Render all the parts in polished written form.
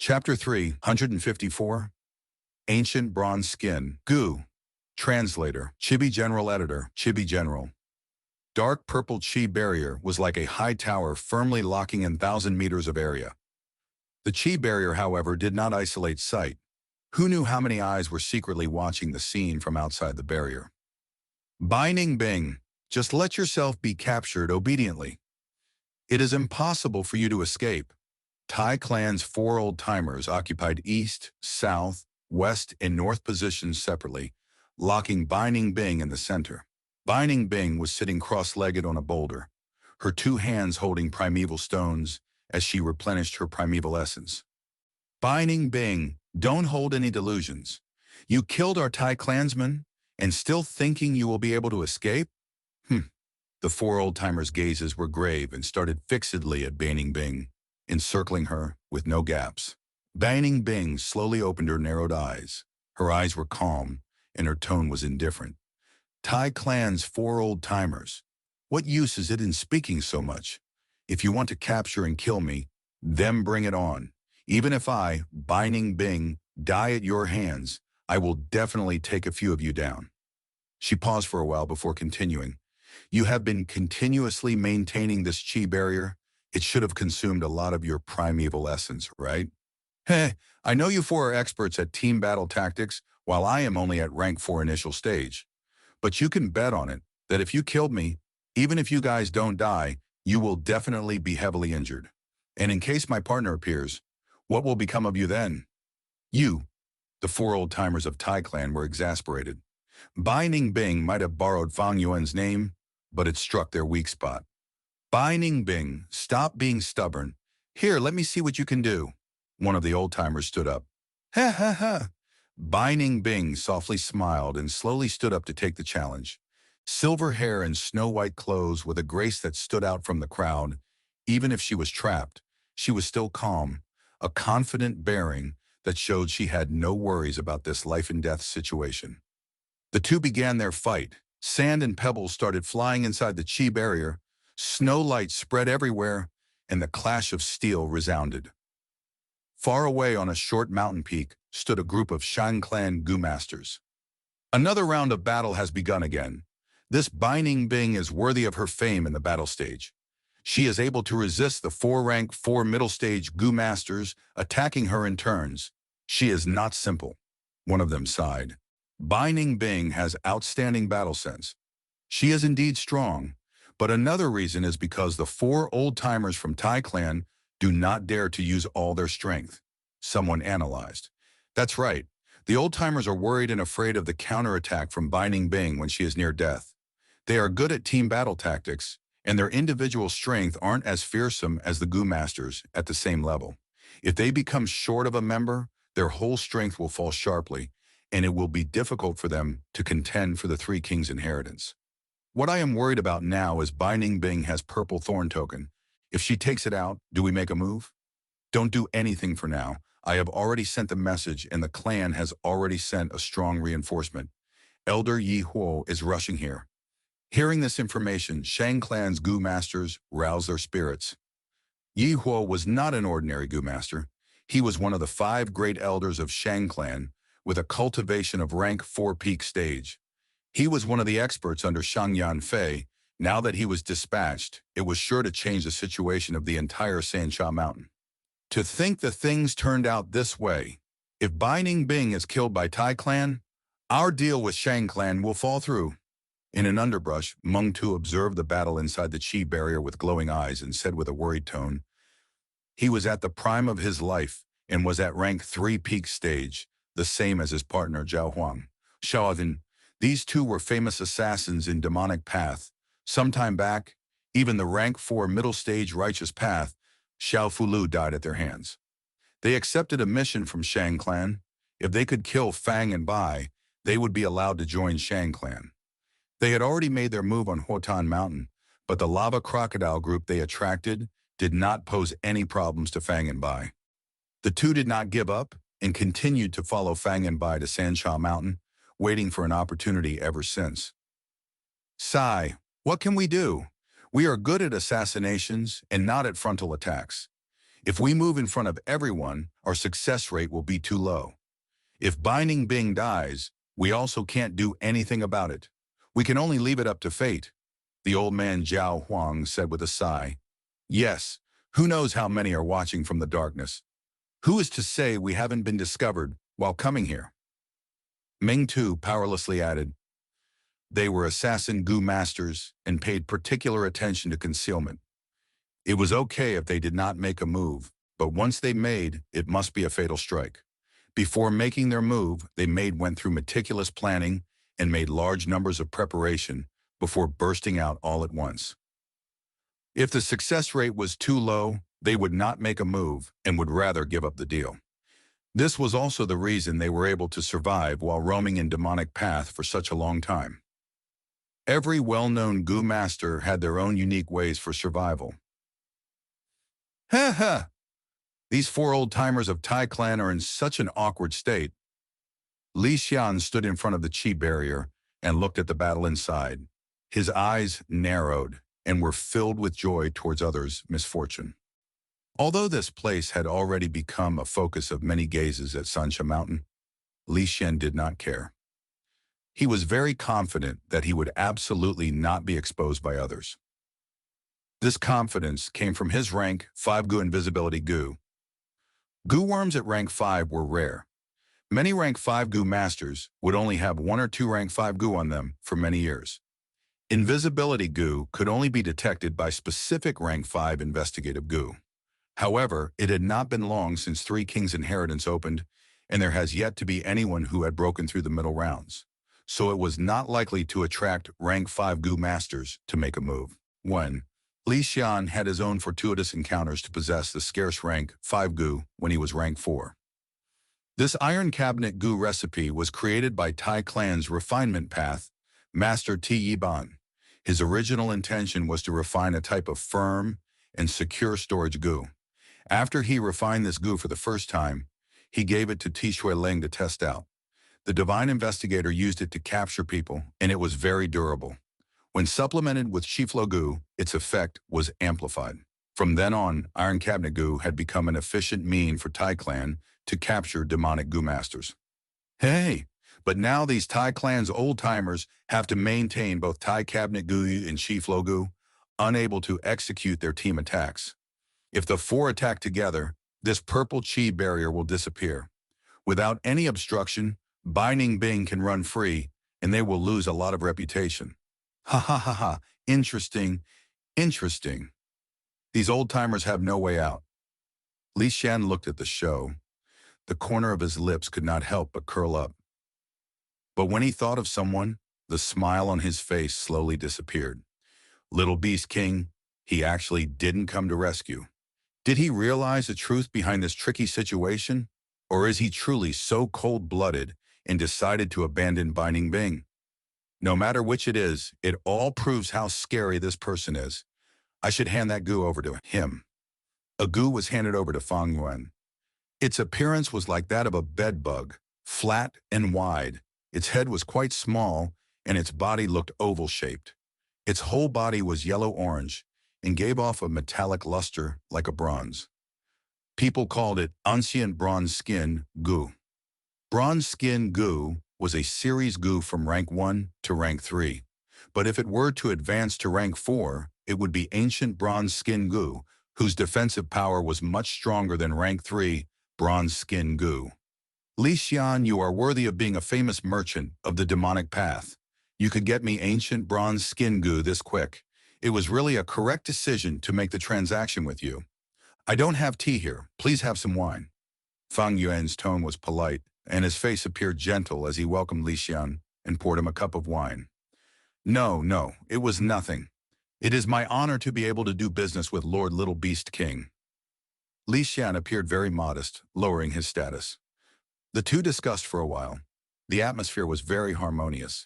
Chapter 354, Ancient Bronze Skin. Gu. Translator. Chibi General Editor. Chibi General. Dark purple chi barrier was like a high tower firmly locking in 1,000 meters of area. The chi barrier, however, did not isolate sight. Who knew how many eyes were secretly watching the scene from outside the barrier? Binding Bing. Just let yourself be captured obediently. It is impossible for you to escape. Tai clan's 4 old-timers occupied east, south, west, and north positions separately, locking Binding Bing in the center. Binding Bing was sitting cross-legged on a boulder, her 2 hands holding primeval stones as she replenished her primeval essence. Binding Bing, don't hold any delusions. You killed our Tai clansmen, and still thinking you will be able to escape? The 4 old-timers' gazes were grave and started fixedly at Binding Bing, encircling her with no gaps. Binding Bing slowly opened her narrowed eyes. Her eyes were calm, and her tone was indifferent. Tai clan's 4 old-timers. What use is it in speaking so much? If you want to capture and kill me, then bring it on. Even if I, Binding Bing, die at your hands, I will definitely take a few of you down. She paused for a while before continuing. You have been continuously maintaining this chi barrier. It should have consumed a lot of your primeval essence, right? Heh, I know you 4 are experts at team battle tactics, while I am only at rank 4 initial stage. But you can bet on it that if you killed me, even if you guys don't die, you will definitely be heavily injured. And in case my partner appears, what will become of you then? You, the 4 old-timers of Tai Clan, were exasperated. Binding Bing might have borrowed Fang Yuan's name, but it struck their weak spot. Binding Bing, stop being stubborn. Here, let me see what you can do. One of the old-timers stood up. Ha ha ha. Binding Bing softly smiled and slowly stood up to take the challenge. Silver hair and snow-white clothes with a grace that stood out from the crowd. Even if she was trapped, she was still calm, a confident bearing that showed she had no worries about this life-and-death situation. The 2 began their fight. Sand and pebbles started flying inside the chi barrier. Snow light spread everywhere, and the clash of steel resounded. Far away on a short mountain peak stood a group of Shang Clan Gu masters. Another round of battle has begun again. This Binding Bing is worthy of her fame in the battle stage. She is able to resist the 4-rank 4 middle stage Gu masters attacking her in turns. She is not simple. One of them sighed. Binding Bing has outstanding battle sense. She is indeed strong, but another reason is because the 4 old-timers from Tai Clan do not dare to use all their strength. Someone analyzed. That's right. The old-timers are worried and afraid of the counterattack from Binding Bing when she is near death. They are good at team battle tactics, and their individual strength aren't as fearsome as the Gu masters at the same level. If they become short of a member, their whole strength will fall sharply, and it will be difficult for them to contend for the 3 kings' inheritance. What I am worried about now is Binding Bing has purple thorn token. If she takes it out, do we make a move? Don't do anything for now. I have already sent the message, and the clan has already sent a strong reinforcement. Elder Yi Huo is rushing here. Hearing this information, Shang Clan's Gu masters roused their spirits. Yi Huo was not an ordinary Gu master. He was one of the 5 great elders of Shang Clan, with a cultivation of rank 4 peak stage. He was one of the experts under Shang Yanfei. Now that he was dispatched, it was sure to change the situation of the entire Sansha Mountain. To think the things turned out this way. If Binding Bing is killed by Tai Clan, our deal with Shang Clan will fall through. In an underbrush, Meng Tu observed the battle inside the chi barrier with glowing eyes and said with a worried tone, he was at the prime of his life and was at rank 3 peak stage, the same as his partner Zhao Huang. Shaodan, these 2 were famous assassins in demonic path. Sometime back, even the rank 4 middle stage righteous path, Xiao Fulu, died at their hands. They accepted a mission from Shang Clan. If they could kill Fang and Bai, they would be allowed to join Shang Clan. They had already made their move on Huotan Mountain, but the lava crocodile group they attracted did not pose any problems to Fang and Bai. The 2 did not give up and continued to follow Fang and Bai to Sansha Mountain, waiting for an opportunity ever since. Sai, what can we do? We are good at assassinations and not at frontal attacks. If we move in front of everyone, our success rate will be too low. If Binding Bing dies, we also can't do anything about it. We can only leave it up to fate, the old man Zhao Huang said with a sigh. Yes, who knows how many are watching from the darkness? Who is to say we haven't been discovered while coming here? Ming Tu powerlessly added, they were assassin Gu masters and paid particular attention to concealment. It was okay if they did not make a move, but once they made, it must be a fatal strike. Before making their move, went through meticulous planning and made large numbers of preparation before bursting out all at once. If the success rate was too low, they would not make a move and would rather give up the deal. This was also the reason they were able to survive while roaming in demonic path for such a long time. Every well-known Gu master had their own unique ways for survival. Ha ha! These four old-timers of Tai clan are in such an awkward state. Li Xian stood in front of the chi barrier and looked at the battle inside. His eyes narrowed and were filled with joy towards others' misfortune. Although this place had already become a focus of many gazes at Sansha Mountain, Li Xian did not care. He was very confident that he would absolutely not be exposed by others. This confidence came from his rank 5 Gu Invisibility Gu. Gu worms at rank 5 were rare. Many rank 5 Gu masters would only have 1 or 2 rank 5 Gu on them for many years. Invisibility Gu could only be detected by specific rank 5 investigative Gu. However, it had not been long since 3 Kings Inheritance opened, and there has yet to be anyone who had broken through the middle rounds. So it was not likely to attract rank 5 Gu masters to make a move. 1. Li Xian had his own fortuitous encounters to possess the scarce rank 5 Gu when he was rank 4. This Iron Cabinet Gu recipe was created by Tai Clan's refinement path, Master Ti Yiban. His original intention was to refine a type of firm and secure storage Gu. After he refined this Gu for the first time, he gave it to Ti Shuiling to test out. The divine investigator used it to capture people, and it was very durable. When supplemented with Shiflo Gu, its effect was amplified. From then on, Iron Cabinet Gu had become an efficient mean for Tai Clan to capture demonic Gu masters. Hey, but now these Tai Clan's old-timers have to maintain both Tai Cabinet Gu and Shiflo Gu, unable to execute their team attacks. If the 4 attack together, this purple chi barrier will disappear. Without any obstruction, Binding Bing can run free, and they will lose a lot of reputation. Ha ha ha ha, interesting, interesting. These old-timers have no way out. Li Xian looked at the show. The corner of his lips could not help but curl up. But when he thought of someone, the smile on his face slowly disappeared. Little Beast King, he actually didn't come to rescue. Did he realize the truth behind this tricky situation? Or is he truly so cold-blooded and decided to abandon Binding Bing? No matter which it is, it all proves how scary this person is. I should hand that Gu over to him. A Gu was handed over to Fang Yuan. Its appearance was like that of a bedbug, flat and wide. Its head was quite small, and its body looked oval-shaped. Its whole body was yellow-orange and gave off a metallic luster like a bronze. People called it Ancient Bronze Skin Gu. Bronze Skin Gu was a series Gu from rank 1 to rank 3. But if it were to advance to rank 4, it would be Ancient Bronze Skin Gu, whose defensive power was much stronger than rank 3 Bronze Skin Gu. Li Xian, you are worthy of being a famous merchant of the demonic path. You could get me Ancient Bronze Skin Gu this quick. It was really a correct decision to make the transaction with you. I don't have tea here. Please have some wine. Fang Yuan's tone was polite, and his face appeared gentle as he welcomed Li Xian and poured him a cup of wine. No, it was nothing. It is my honor to be able to do business with Lord Little Beast King. Li Xian appeared very modest, lowering his status. The two discussed for a while. The atmosphere was very harmonious.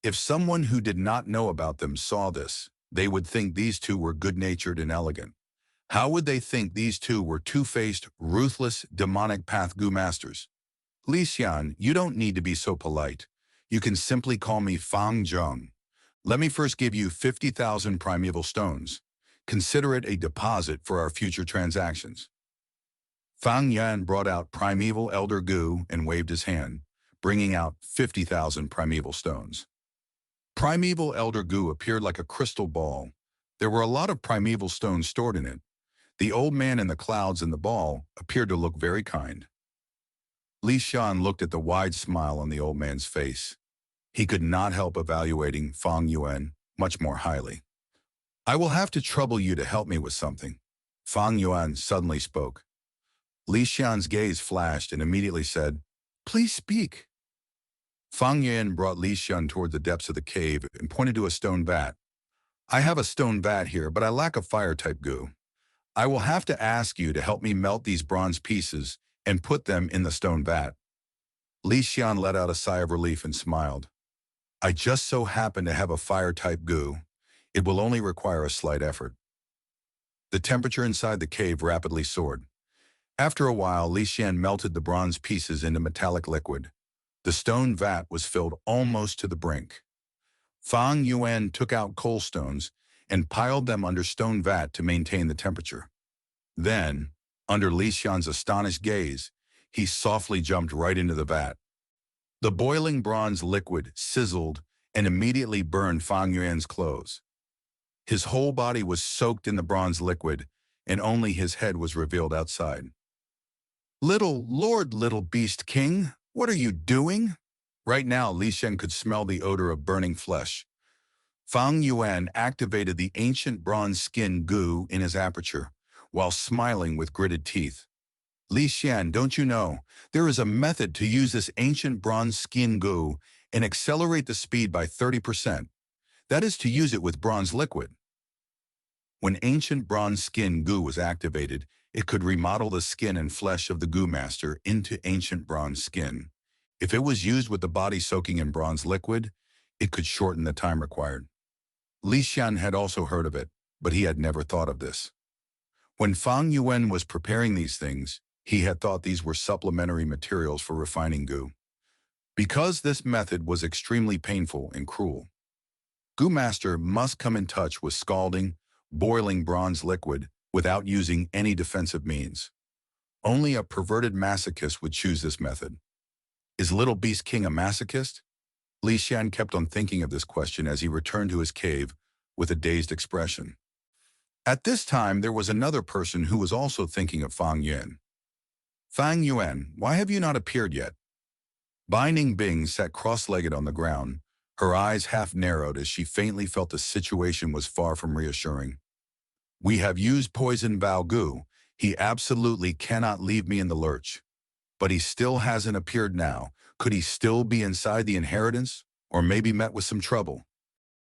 If someone who did not know about them saw this, they would think these two were good-natured and elegant. How would they think these two were two-faced, ruthless, demonic path Gu masters? Li Xian, you don't need to be so polite. You can simply call me Fang Zheng. Let me first give you 50,000 primeval stones. Consider it a deposit for our future transactions. Fang Yuan brought out primeval elder Gu and waved his hand, bringing out 50,000 primeval stones. Primeval elder Gu appeared like a crystal ball. There were a lot of primeval stones stored in it. The old man in the clouds and the ball appeared to look very kind. Li Xian looked at the wide smile on the old man's face. He could not help evaluating Fang Yuan much more highly. I will have to trouble you to help me with something. Fang Yuan suddenly spoke. Li Xian's gaze flashed and immediately said, Please speak. Fang Yuan brought Li Xian toward the depths of the cave and pointed to a stone vat. I have a stone vat here, but I lack a fire-type goo. I will have to ask you to help me melt these bronze pieces and put them in the stone vat. Li Xian let out a sigh of relief and smiled. I just so happen to have a fire-type goo. It will only require a slight effort. The temperature inside the cave rapidly soared. After a while, Li Xian melted the bronze pieces into metallic liquid. The stone vat was filled almost to the brink. Fang Yuan took out coal stones and piled them under stone vat to maintain the temperature. Then, under Li Xian's astonished gaze, he softly jumped right into the vat. The boiling bronze liquid sizzled and immediately burned Fang Yuan's clothes. His whole body was soaked in the bronze liquid, and only his head was revealed outside. Little beast king, what are you doing? Right now, Li Xian could smell the odor of burning flesh. Fang Yuan activated the ancient bronze skin goo in his aperture, while smiling with gritted teeth. Li Xian, don't you know, there is a method to use this ancient bronze skin goo and accelerate the speed by 30%. That is to use it with bronze liquid. When ancient bronze skin goo was activated, it could remodel the skin and flesh of the goo master into ancient bronze skin. If it was used with the body soaking in bronze liquid, it could shorten the time required. Li Xian had also heard of it, but he had never thought of this. When Fang Yuan was preparing these things, he had thought these were supplementary materials for refining goo. Because this method was extremely painful and cruel, Goo Master must come in touch with scalding, boiling bronze liquid without using any defensive means. Only a perverted masochist would choose this method. Is Little Beast King a masochist? Li Xian kept on thinking of this question as he returned to his cave with a dazed expression. At this time, there was another person who was also thinking of Fang Yuan. Fang Yuan, why have you not appeared yet? Binding Bing sat cross-legged on the ground, her eyes half narrowed as she faintly felt the situation was far from reassuring. We have used poison Bao Gu. He absolutely cannot leave me in the lurch. But he still hasn't appeared now. Could he still be inside the inheritance? Or maybe met with some trouble?